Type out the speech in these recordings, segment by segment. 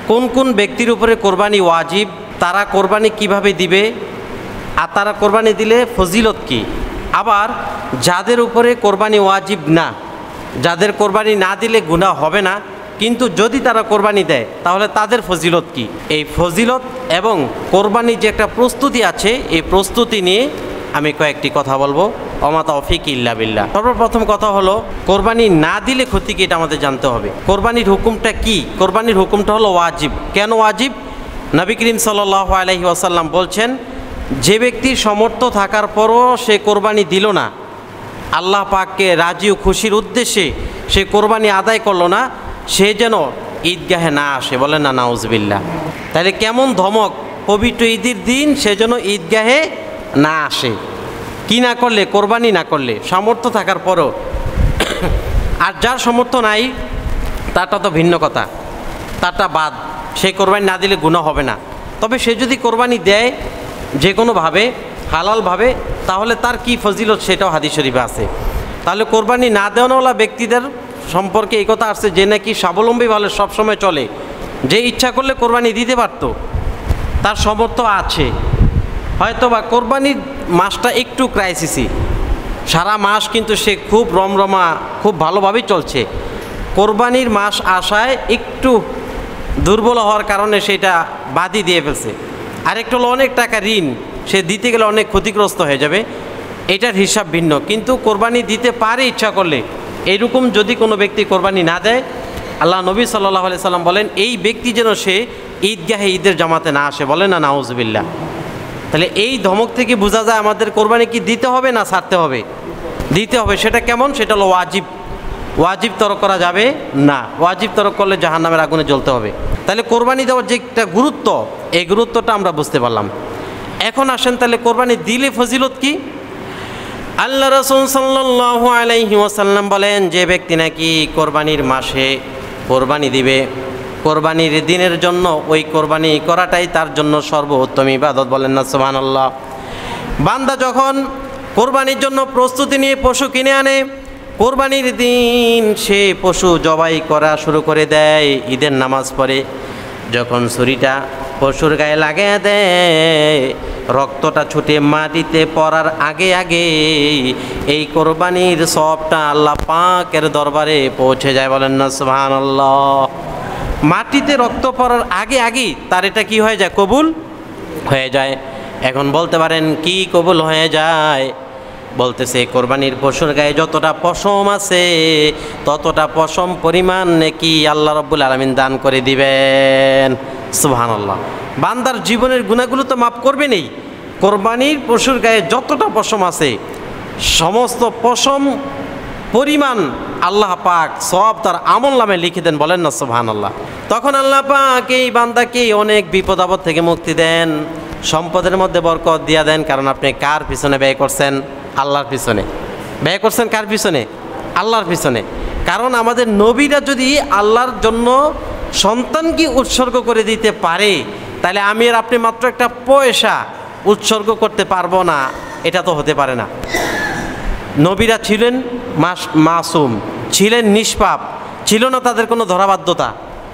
কোন কোন ব্যক্তির উপরে কোরবানি ওয়াজিব, তারা কোরবানি কিভাবে দিবে, আর তারা কোরবানি দিলে ফজিলত কি। আবার যাদের উপরে কোরবানি ওয়াজিব না, যাদের কোরবানি না দিলে গুনাহ হবে না, কিন্তু যদি তারা কোরবানি দেয় তাহলে তাদের ফজিলত কি। এই ফজিলত এবং কোরবানির যে একটা প্রস্তুতি আছে, এই প্রস্তুতি নিয়ে আমি কয়েকটি কথা বলবো। ওমা তৌফিক ইল্লা বিল্লাহ। সর্বপ্রথম কথা হলো, কোরবানি না দিলে ক্ষতি কি, এটা আমাদের জানতে হবে। কোরবানির হুকুমটা কি? কোরবানির হুকুমটা হলো ওয়াজিব। কেন ওয়াজিব? নবী করিম সাল্লাল্লাহু আলাইহি ওয়াসাল্লাম বলছেন, যে ব্যক্তি সমর্থ থাকার পরও সে কোরবানি দিল না, আল্লাহ পাককে রাজি ও খুশির উদ্দেশ্যে সে কোরবানি আদায় করলো না, সে যেন ঈদগাহে না আসে। বলেন না নাউজুবিল্লাহ। তাহলে কেমন ধমক, পবিত্র ঈদের দিন সে যেন ঈদগাহে না আসে। কি না করলে? কোরবানি না করলে, সামর্থ্য থাকার পরও। আর যার সামর্থ্য নাই তারটা তো ভিন্ন কথা, তারটা বাদ, সে কোরবানি না দিলে গুনাহ হবে না। তবে সে যদি কোরবানি দেয় যে কোনোভাবে, হালালভাবে, তাহলে তার কি ফজিলত সেটাও হাদিস শরীফে আছে। তাহলে কোরবানি না দেওয়ানোওয়ালা ব্যক্তিদের সম্পর্কে এই কথা আসছে যে নাকি স্বাবলম্বীভাবে সবসময় চলে, যে ইচ্ছা করলে কোরবানি দিতে পারত, তার সামর্থ্য আছে। হয়তো বা কোরবানির মাসটা একটু ক্রাইসিসই, সারা মাস কিন্তু সে খুব রমরমা, খুব ভালোভাবেই চলছে। কোরবানির মাস আসায় একটু দুর্বল হওয়ার কারণে সেটা বাদই দিয়ে ফেলছে। আরেকটু হলো অনেক টাকা ঋণ, সে দিতে গেলে অনেক ক্ষতিগ্রস্ত হয়ে যাবে, এটার হিসাব ভিন্ন। কিন্তু কোরবানি দিতে পারে ইচ্ছা করলে। এইরকম যদি কোনো ব্যক্তি কোরবানি না দেয়, আল্লাহ নবী সাল্লাল্লাহু আলাইহি সাল্লাম বলেন, এই ব্যক্তি যেন সে ঈদগাহে ঈদের জামাতে না আসে। বলেন না নাউজুবিল্লাহ। তাহলে এই ধমক থেকে বোঝা যায় আমাদের কোরবানি কি দিতে হবে না ছাড়তে হবে? দিতে হবে। সেটা কেমন? সেটা হলো ওয়াজিব। ওয়াজিব তরক করা যাবে না। ওয়াজিব তরক করলে জাহান্নামের আগুনে জ্বলতে হবে। তাহলে কোরবানি দেওয়ার যে একটা গুরুত্ব, এই গুরুত্বটা আমরা বুঝতে পারলাম। এখন আসেন তাহলে কোরবানি দিলে ফজিলত কি। আল্লাহ রাসূল সাল্লাল্লাহু আলাইহি ওয়াসাল্লাম বলেন, যে ব্যক্তি নাকি কোরবানির মাসে কোরবানি দিবে, কোরবানির দিনের জন্য ওই কোরবানি করাটাই তার জন্য সর্বোত্তম ইবাদত। বলেন না সুবহানাল্লাহ। বান্দা যখন কোরবানির জন্য প্রস্তুতি নিয়ে পশু কিনে আনে, কোরবানির দিন সে পশু জবাই করা শুরু করে দেয়, ঈদের নামাজ পড়ে যখন ছুরিটা পশুর গায়ে লাগিয়ে দেয়, রক্তটা ছুটে মাটিতে পড়ার আগে আগে এই কোরবানির সবটা আল্লাহ পাকের দরবারে পৌঁছে যায়। বলেন না সুবহানাল্লাহ। মাটিতে রক্ত পড়ার আগে আগে তার এটা কি হয়ে যায়? কবুল হয়ে যায়। এখন বলতে পারেন কি কবুল হয়ে যায়? বলতেছে কোরবানির পশুর গায়ে যতটা পশম আছে ততটা পশম পরিমাণ নাকি আল্লাহ রাব্বুল আলামিন দান করে দিবেন। সুবহানাল্লাহ। বান্দার জীবনের গুনাহগুলো তো মাফ করবেনই। কোরবানির পশুর গায়ে যতটা পশম আছে সমস্ত পশম পরিমাণ আল্লাহ পাক সব তার আমল নামে লিখে দেন। বলেন না সুবহানাল্লাহ। তখন আল্লাহ পাক এই বান্দাকে অনেক বিপদ আপদ থেকে মুক্তি দেন, সম্পদের মধ্যে বরকত দিয়া দেন। কারণ আপনি কার পিছনে ব্যয় করছেন? আল্লাহর পিছনে। ব্যয় করছেন কার পিছনে? আল্লাহর পিছনে। কারণ আমাদের নবীরা যদি আল্লাহর জন্য সন্তানকে উৎসর্গ করে দিতে পারে, তাহলে আমি আর আপনি মাত্র একটা পয়সা উৎসর্গ করতে পারবো না, এটা তো হতে পারে না। নবীরা ছিলেন মাসুম, ছিলেন নিষ্পাপ, ছিল না তাদের কোনো ধরাবাধ্যতা,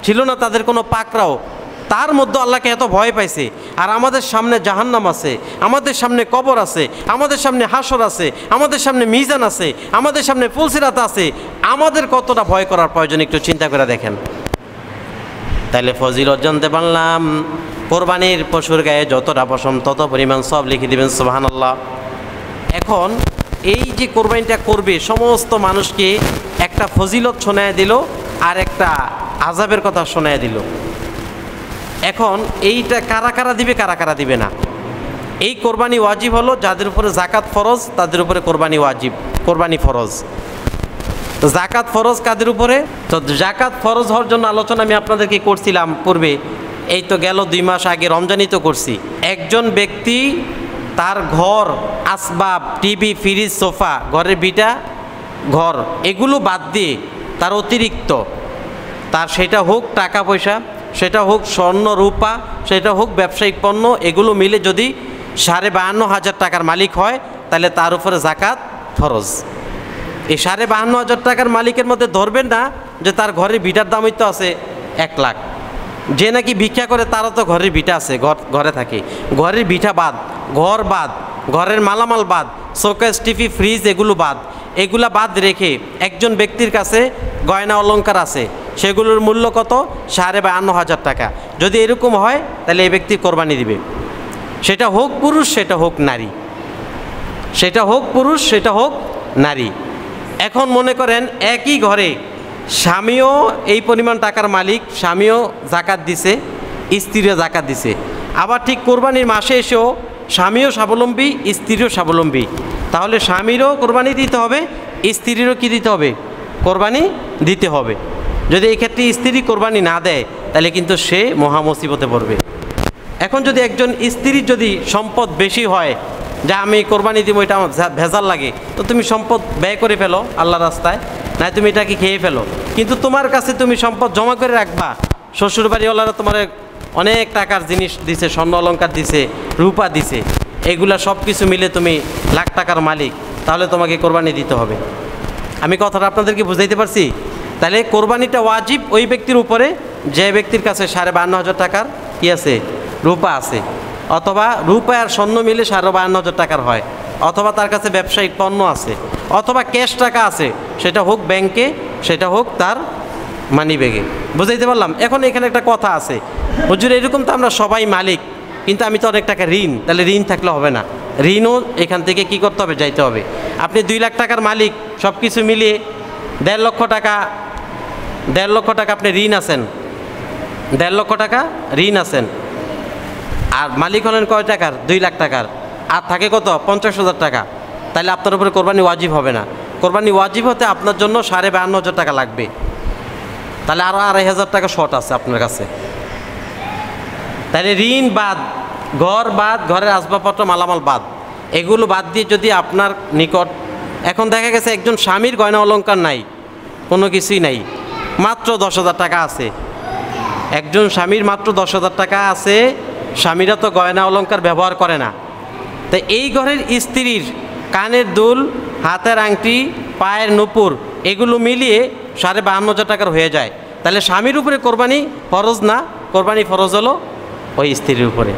ছিল না তাদের কোনো পাকড়াও। তার মধ্যে আল্লাহকে এত ভয় পাইছে। আর আমাদের সামনে জাহান্নাম আছে, আমাদের সামনে কবর আছে, আমাদের সামনে হাসর আছে, আমাদের সামনে মিজান আছে, আমাদের সামনে ফুলসিরাত আছে। আমাদের কতটা ভয় করার প্রয়োজন একটু চিন্তা করে দেখেন। তাইলে ফজিলত জানতে পারলাম, কোরবানির পশুর গায়ে যতটা পশম তত পরিমাণ সব লিখে দিবেন। সুবহানাল্লাহ। এখন এই যে কোরবানিটা করবে সমস্ত মানুষকে একটা ফজিলত শোনায় দিল আর একটা আযাবের কথা শোনায় দিল। এখন এইটা কারা কারা দিবে, কারা কারা দিবে না। এই কোরবানি ওয়াজিব হলো যাদের উপরে যাকাত ফরজ, তাদের উপরে কোরবানি ওয়াজিব, কোরবানি ফরজ। তো যাকাত ফরজ কাদের উপরে? তো যাকাত ফরজ হওয়ার জন্য আলোচনা আমি আপনাদেরকে করছিলাম পূর্বে। এই তো গেল 2 মাস আগে রমজানই তো করছি। একজন ব্যক্তি তার ঘর, আসবাব, টিভি, ফ্রিজ, সোফা, ঘরের বিটা ঘর, এগুলো বাদ দিয়ে তার অতিরিক্ত, তার সেটা হোক টাকা পয়সা, সেটা হোক স্বর্ণ রূপা, সেটা হোক ব্যবসায়িক পণ্য, এগুলো মিলে যদি 52,500 টাকার মালিক হয়, তাহলে তার উপরে যাকাত ফরজ। এই 52,500 টাকার মালিকের মধ্যে ধরবেন না যে তার ঘরের বিটার দাম হইতে আছে 1 লাখ, যে নাকি ভিক্ষা করে তারও তো ঘরের ভিটা আছে, ঘরে থাকে, ঘরের ভিটা বাদ, ঘর বাদ, ঘরের মালামাল বাদ, শোকেস টিভি ফ্রিজ এগুলো বাদ, এগুলা বাদ রেখে একজন ব্যক্তির কাছে গয়না অলংকার আছে, সেগুলোর মূল্য কত? 52,500 টাকা। যদি এরকম হয় তাহলে এই ব্যক্তি কোরবানি দিবে, সেটা হোক পুরুষ সেটা হোক নারী, সেটা হোক পুরুষ সেটা হোক নারী। এখন মনে করেন একই ঘরে স্বামীও এই পরিমাণ টাকার মালিক, স্বামীও জাকাত দিছে, স্ত্রীও জাকাত দিছে, আবার ঠিক কোরবানির মাসে এসেও স্বামীও স্বাবলম্বী, স্ত্রীও স্বাবলম্বী, তাহলে স্বামীরও কোরবানি দিতে হবে, স্ত্রীরও কি দিতে হবে? কোরবানি দিতে হবে। যদি এই ক্ষেত্রে স্ত্রী কোরবানি না দেয় তাহলে কিন্তু সে মহা মুসিবতে পড়বে। এখন যদি একজন স্ত্রীর যদি সম্পদ বেশি হয়, যা আমি কোরবানি দিব এটা আমার ভেজাল লাগে, তো তুমি সম্পদ ব্যয় করে ফেলো আল্লাহ রাস্তায়, না তুমি এটাকে খেয়ে ফেলো, কিন্তু তোমার কাছে তুমি সম্পদ জমা করে রাখবা। শ্বশুরবাড়িওয়ালারা তোমার অনেক টাকার জিনিস দিছে, স্বর্ণ অলংকার দিছে, রূপা দিছে, এগুলা সব কিছু মিলে তুমি লাখ টাকার মালিক, তাহলে তোমাকে কোরবানি দিতে হবে। আমি কথাটা আপনাদেরকে বুঝাইতে পারছি? তাহলে কোরবানিটা ওয়াজিব ওই ব্যক্তির উপরে যে ব্যক্তির কাছে 52,500 টাকার কি আছে? রূপা আছে, অথবা রূপা আর স্বর্ণ মিলে 52,500 টাকার হয়, অথবা তার কাছে ব্যবসায়িক পণ্য আছে, অথবা ক্যাশ টাকা আছে, সেটা হোক ব্যাংকে, সেটা হোক তার মানি ব্যাগে। বুঝাইতে পারলাম? এখন এখানে একটা কথা আছে, হুজুর এরকম তো আমরা সবাই মালিক, কিন্তু আমি তো অনেক টাকা ঋণ, তাহলে ঋণ থাকলে হবে না, ঋণও এখান থেকে কি করতে হবে? যাইতে হবে। আপনি 2 লাখ টাকার মালিক, সব কিছু মিলিয়ে 1.5 লক্ষ টাকা, 1.5 লক্ষ টাকা আপনি ঋণ আছেন, 1.5 লক্ষ টাকা ঋণ আছেন, আর মালিক হলেন কয় টাকার? 2 লাখ টাকার, আর থাকে কত? 50,000 টাকা। তাহলে আপনার উপরে কোরবানি ওয়াজিব হবে না। কোরবানি ওয়াজিব হতে আপনার জন্য 52,500 টাকা লাগবে, তাহলে আরও 2,500 টাকা শর্ট আছে আপনার কাছে। তাহলে ঋণ বাদ, ঘর বাদ, ঘরের আসবাবপত্র মালামাল বাদ, এগুলো বাদ দিয়ে যদি আপনার নিকট, এখন দেখা গেছে একজন স্বামীর গয়না অলংকার নাই, কোনো কিছুই নাই, মাত্র 10,000 টাকা আছে, একজন স্বামীর মাত্র 10,000 টাকা আছে, স্বামীরা তো গয়না অলংকার ব্যবহার করে না, তাই এই ঘরের স্ত্রীর কানের দুল, হাতের আংটি, পায়ের নুপুর এগুলো মিলিয়ে 52,500 টাকার হয়ে যায়। তাহলে স্বামীর উপরে কোরবানি ফরজ না, কোরবানি ফরজ হলো ওই স্ত্রীর উপরে।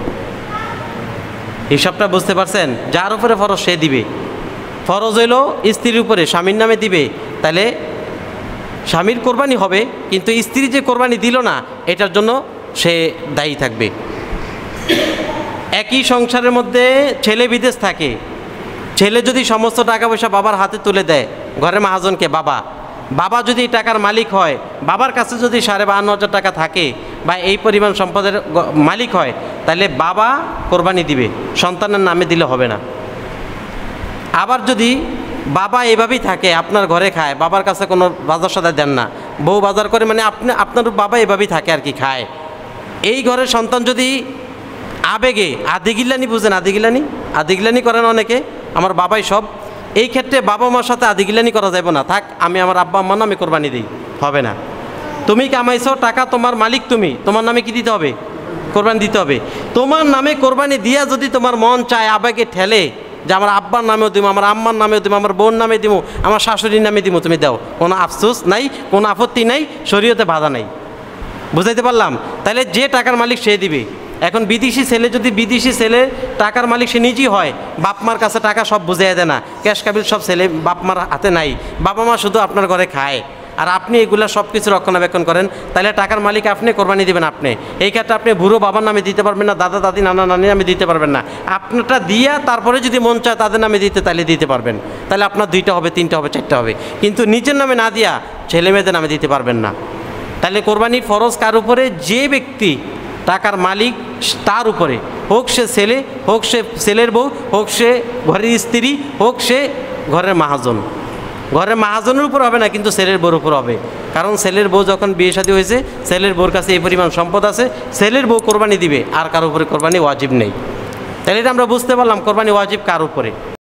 হিসাবটা বুঝতে পারছেন? যার উপরে ফরজ সে দিবে, ফরজ হইল স্ত্রীর উপরে, স্বামীর নামে দিবে, তাহলে স্বামীর কোরবানি হবে, কিন্তু স্ত্রী যে কোরবানি দিল না এটার জন্য সে দায়ী থাকবে। একই সংসারের মধ্যে ছেলে বিদেশ থাকে, ছেলে যদি সমস্ত টাকা পয়সা বাবার হাতে তুলে দেয়, ঘরের মহাজনকে, বাবা যদি টাকার মালিক হয়, বাবার কাছে যদি 52,500 টাকা থাকে বা এই পরিমাণ সম্পদের মালিক হয়, তাহলে বাবা কোরবানি দিবে, সন্তানের নামে দিলে হবে না। আবার যদি বাবা এভাবেই থাকে, আপনার ঘরে খায়, বাবার কাছে কোনো বাজার সদাই দেন না, বউ বাজার করে, মানে আপনার বাবা এভাবেই থাকে আর কি, খায়, এই ঘরের সন্তান যদি আবেগে আদিগিল্লানি, বুঝেন আদিগিল্লানি করেন অনেকে, আমার বাবাই সব, এই ক্ষেত্রে বাবা মার সাথে আদিগিল্লানি করা যাবে না, থাক আমি আমার আব্বা আম্মার নামে কোরবানি দিই, হবে না। তুমি কামাইছো টাকা, তোমার মালিক তুমি, তোমার নামে কি দিতে হবে? কোরবানি দিতে হবে। তোমার নামে কোরবানি দিয়া যদি তোমার মন চায়, আবেগে ঠেলে যে আমার আব্বার নামেও দিব, আমার আম্মার নামেও দিব, আমার বোন নামে দিব, আমার শাশুড়ির নামে দিব, তুমি দাও, কোনো আফসোস নাই, কোনো আপত্তি নাই, শরীয়তে বাধা নাই। বুঝাইতে পারলাম? তাহলে যে টাকার মালিক সে দিবে। এখন বিদেশি ছেলে যদি বিদেশি ছেলে টাকার মালিক সে নিজেই হয়, বাপ মার কাছে টাকা সব বুঝাইয়া দেয় না, ক্যাশ কাবিল সব ছেলে বাপ মার হাতে নাই, বাবা মা শুধু আপনার ঘরে খায়, আর আপনি এগুলা সব কিছু রক্ষণাবেক্ষণ করেন, তাহলে টাকার মালিক আপনি, কোরবানি দেবেন আপনি। এই ক্ষেত্রে আপনি বুড়ো বাবার নামে দিতে পারবেন না, দাদা দাদি নানা নানির নামে দিতে পারবেন না, আপনারটা দিয়া তারপরে যদি মন চায় তাদের নামে দিতে, তাহলে দিতে পারবেন, তাহলে আপনার 2টা হবে, 3টা হবে, 4টা হবে, কিন্তু নিজের নামে না দিয়া ছেলে মেয়েদের নামে দিতে পারবেন না। তাহলে কোরবানির ফরজ কার উপরে? যে ব্যক্তি টাকার মালিক তার উপরে, হোক সে ছেলে, হোক সে ছেলের বউ, হোক সে ঘরের স্ত্রী, হোক সে ঘরের মহাজন। ঘরের মহাজনের উপর হবে না, কিন্তু ছেলের বউর উপর হবে, কারণ ছেলের বউ যখন বিয়ে শাদী হয়েছে, ছেলের বউর কাছে এই পরিমাণ সম্পদ আছে, ছেলের বউ কোরবানি দিবে, আর কার উপরে কোরবানি ওয়াজিব নেই। তাহলে এটা আমরা বুঝতে পারলাম কোরবানি ওয়াজিব কার উপরে।